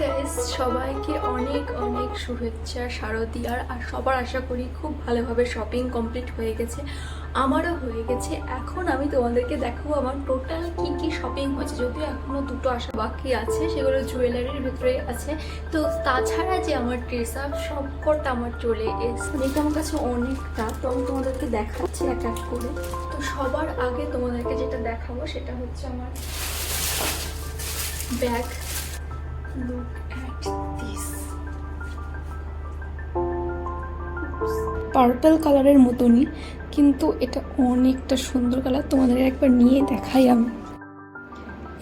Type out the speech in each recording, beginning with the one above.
Guys, সবাইকে অনেক অনেক শুভেচ্ছা শারদীয়ার। আর সবার আশা করি খুব ভালোভাবে শপিং কমপ্লিট হয়ে গেছে। আমারও হয়ে গেছে। এখন আমি তোমাদেরকে দেখাবো আমার টোটাল কি কি শপিং হয়েছে, যদিও এখনও দুটো আসা বাকি আছে, সেগুলো জুয়েলারির ভিতরে আছে। তো তাছাড়া যে আমার ড্রেস আপ সবকটা আমার চলে এসে, এটা আমার কাছে অনেকটা। তো আমি তোমাদেরকে দেখাচ্ছি এক এক করে। তো সবার আগে তোমাদেরকে যেটা দেখাবো সেটা হচ্ছে আমার bag. Look at this. Purple কালারের মতনই, কিন্তু এটা অনেকটা সুন্দর কালার। তোমাদের একবার নিয়ে দেখাই আমি।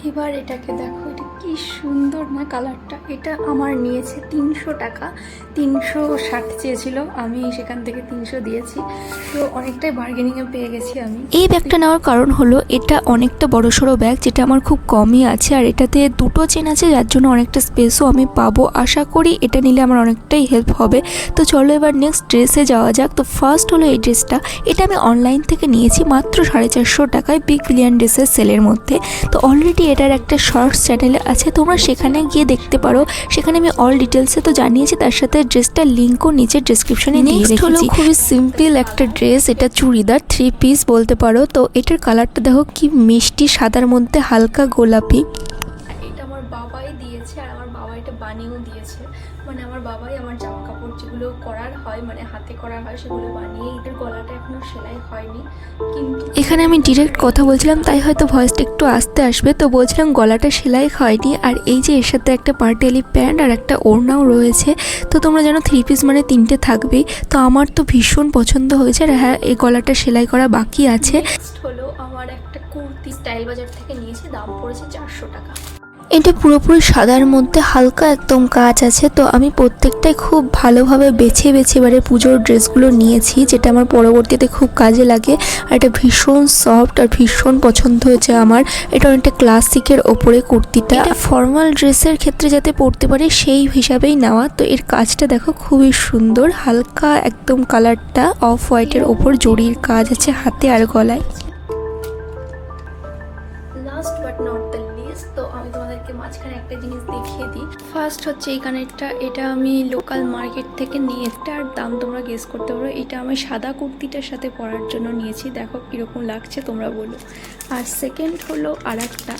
এবার এটাকে দেখো, এটা কি সুন্দর না কালারটা। এটা আমার নিয়েছে 300 টাকা। 360 চেয়েছিল, আমি সেখান থেকে 300 দিয়েছি। তো অনেকটাই বার্গেনিংয়ে পেয়ে গেছি আমি। এই ব্যাগটা নেওয়ার কারণ হলো এটা অনেকটা বড়সড় ব্যাগ, যেটা আমার খুব কমই আছে। আর এটাতে দুটো চেন আছে, যার জন্য অনেকটা স্পেসও আমি পাবো। আশা করি এটা নিলে আমার অনেকটাই হেল্প হবে। তো চলো এবার নেক্সট ড্রেসে যাওয়া যাক। তো ফার্স্ট হলো এই ড্রেসটা। এটা আমি অনলাইন থেকে নিয়েছি মাত্র 450 টাকায়, বিগ বিলিয়ন ড্রেসের সেলের মধ্যে। তো অলরেডি এটার একটা শর্টস চ্যানেল আছে, তোমরা সেখানে গিয়ে দেখতে পারো। সেখানে আমি অল ডিটেলসে তো জানিয়েছি, তার সাথে ড্রেসটার লিঙ্কও নিচের ডেসক্রিপশনে দিয়ে রেখেছি। হলো খুবই সিম্পল একটা ড্রেস, এটা চুড়িদার 3 পিস বলতে পারো। তো এটার কালারটা দেখো কি মিষ্টি, সাদার মধ্যে হালকা গোলাপি। এটা আমার বাবাই দিয়েছে, আর আমার বাবা এটা বানিয়েও দিয়েছে। মানে আমার বাবাই আমার জামা কাপড় যেগুলো করার হয়, মানে হাতে করা হয়, সেগুলো বানিয়ে। এটার গলাটা এখনো সেলাই হয়নি, কিন্তু এখানে আমি ডিরেক্ট কথা বলছিলাম, তাই হয়তো ভয়েসটা একটু আস্তে আসবে। তো বলছিলাম গলাটা সেলাই হয়নি। আর এই যে এর সাথে একটা পার্টিয়ালি প্যান্ট আর একটা ওড়নাও রয়েছে। তো তোমরা জানো 3 পিস মানে 3টে থাকবেই। তো আমার তো ভীষণ পছন্দ হয়েছে। আর হ্যাঁ, এই গলাটা সেলাই করা বাকি আছে। নেক্সট হলো আমার একটা কুর্তি, স্টাইল বাজার থেকে নিয়েছি, দাম পড়েছে 400 টাকা। এটা পুরোপুরি সাদার মধ্যে হালকা একদম কাজ আছে। তো আমি প্রত্যেকটাই খুব ভালোভাবে বেছে বেছে এবারে পুজোর ড্রেসগুলো নিয়েছি, যেটা আমার পরবর্তীতে খুব কাজে লাগে। আর এটা ভীষণ সফট আর ভীষণ পছন্দ হয়েছে আমার। এটা অনেকটা ক্লাসিকের ওপরে কুর্তিটা, ফর্মাল ড্রেসের ক্ষেত্রে যাতে পরতে পারি সেই হিসাবেই নেওয়া। তো এর কাজটা দেখো খুবই সুন্দর, হালকা একদম কালারটা অফ হোয়াইটের ওপর জরির কাজ আছে হাতে আর গলায়। Last but not the least, তো আমি তোমাদেরকে মাঝখানে একটা জিনিস দেখিয়ে দিই। ফার্স্ট হচ্ছে এই কানেরটা। এটা আমি লোকাল মার্কেট থেকে নিয়ে, এটার দাম তোমরা গেস করতে পারো। এটা আমি সাদা কুর্তিটার সাথে পরার জন্য নিয়েছি, দেখো কীরকম লাগছে তোমরা বলো। আর সেকেন্ড হলো আর একটা,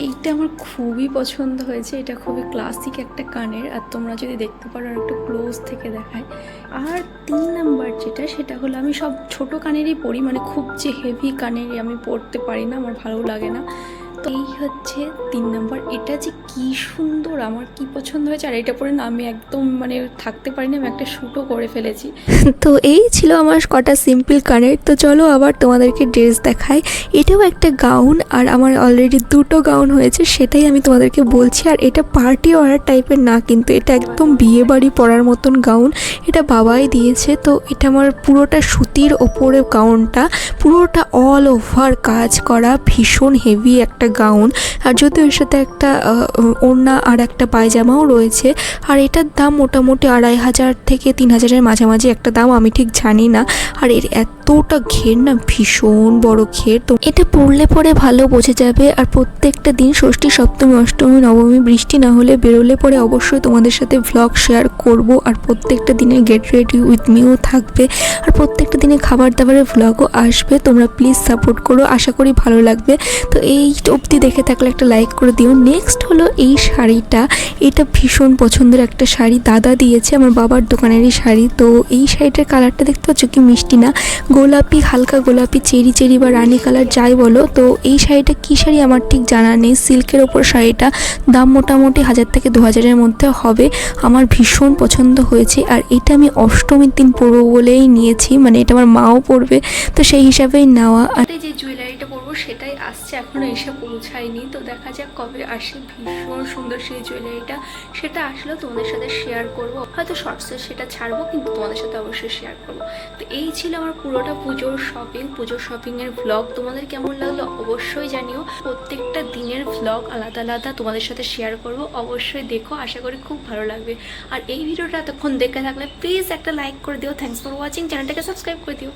এইটা আমার খুবই পছন্দ হয়েছে। এটা খুবই ক্লাসিক একটা কানের, আর তোমরা যদি দেখতে পারো আর একটু ক্লোজ থেকে দেখায়। আর 3 নাম্বার যেটা, সেটা হলো আমি সব ছোট কানেরই পরি, মানে খুব যে হেভি কানেরই আমি পরতে পারি না, আমার ভালো লাগে না। তো এই হচ্ছে 3 নাম্বার। এটা যে কি সুন্দর, আমার কি পছন্দ হয়েছে। আর এটা পরে না আমি একদম মানে থাকতে পারি না, আমি একটা শ্যুটও করে ফেলেছি। তো এই ছিল আমার কটা সিম্পল কানের। তো চলো আবার তোমাদেরকে ড্রেস দেখাই। এটাও একটা গাউন, আর আমার অলরেডি 2টো গাউন হয়েছে, সেটাই আমি তোমাদেরকে বলছি। আর এটা পার্টি ওয়ার টাইপের না, কিন্তু এটা একদম বিয়ে বাড়ি পরার মতন গাউন। এটা বাবাই দিয়েছে। তো এটা আমার পুরোটা সুতির ওপরে গাউনটা, পুরোটা অল ওভার কাজ করা, ভীষণ হেভি একটা গাউন। আর যদিও এর সাথে একটা ওড়না আর একটা পায়জামাও রয়েছে। আর এটার দাম মোটামুটি 2500 থেকে 3000-এর মাঝামাঝি একটা দাম, আমি ঠিক জানি না। আর এর এতটা ঘের না, ভীষণ বড় ঘের। তো এটা পরলে পরে ভালো বোঝা যাবে। আর প্রত্যেকটা দিন ষষ্ঠী, সপ্তমী, অষ্টমী, নবমী বৃষ্টি না হলে বেরোলে পরে অবশ্যই তোমাদের সাথে ভ্লগ শেয়ার করব। আর প্রত্যেকটা দিনে গেট রেডি উইথ মিও থাকবে। আর প্রত্যেকটা দিনে খাবার দাবারের ভ্লগও আসবে। তোমরা প্লিজ সাপোর্ট করো, আশা করি ভালো লাগবে। তো এই অবধি দেখে থাকলে একটা লাইক করে দিও। নেক্সট হলো এই শাড়িটা। এটা ভীষণ পছন্দের একটা শাড়ি, দাদা দিয়েছে, আমার বাবার দোকানেরই শাড়ি। তো এই শাড়িটার কালারটা দেখতে পাচ্ছ কি মিষ্টি না, গোলাপি, হালকা গোলাপি, চেরি চেরি বা রানি কালার যাই বলো। তো এই শাড়িটা কী শাড়ি আমার ঠিক জানা নেই। সিল্কের ওপর শাড়িটা, দাম মোটামুটি 1000 থেকে 2000-এর মধ্যে হবে। আমার ভীষণ পছন্দ হয়েছে। আর এটা আমি অষ্টমীর দিন পরবো বলেই নিয়েছি, মানে এটা আমার মাও পরবে, তো সেই হিসাবেই নেওয়া। আর যে জুয়েলারিটা পরবো সেটাই আসছে, এখনো এসে পৌঁছায়নি। তো দেখা যাক কবে আসে। ভীষণ সুন্দর সেই জুয়েলারিটা, সেটা আসলেও তোমাদের সাথে শেয়ার করব। হয়তো শর্টসে সেটা ছাড়বো, কিন্তু তোমাদের সাথে অবশ্যই শেয়ার করবো। তো এই ছিল আমার পুরোটা পুজোর শপিংয়ের ভ্লগ। তোমাদের কেমন লাগলো অবশ্যই জানিও। প্রত্যেকটা দিনের ভ্লগ আলাদা আলাদা তোমাদের সাথে শেয়ার করব, অবশ্যই দেখো, আশা করি খুব ভালো লাগবে। আর এই ভিডিওটা এতক্ষণ দেখে থাকলে প্লিজ একটা লাইক করে দিও। থ্যাঙ্কস ফর ওয়াচিং, চ্যানেলটাকে সাবস্ক্রাইব করে দিও।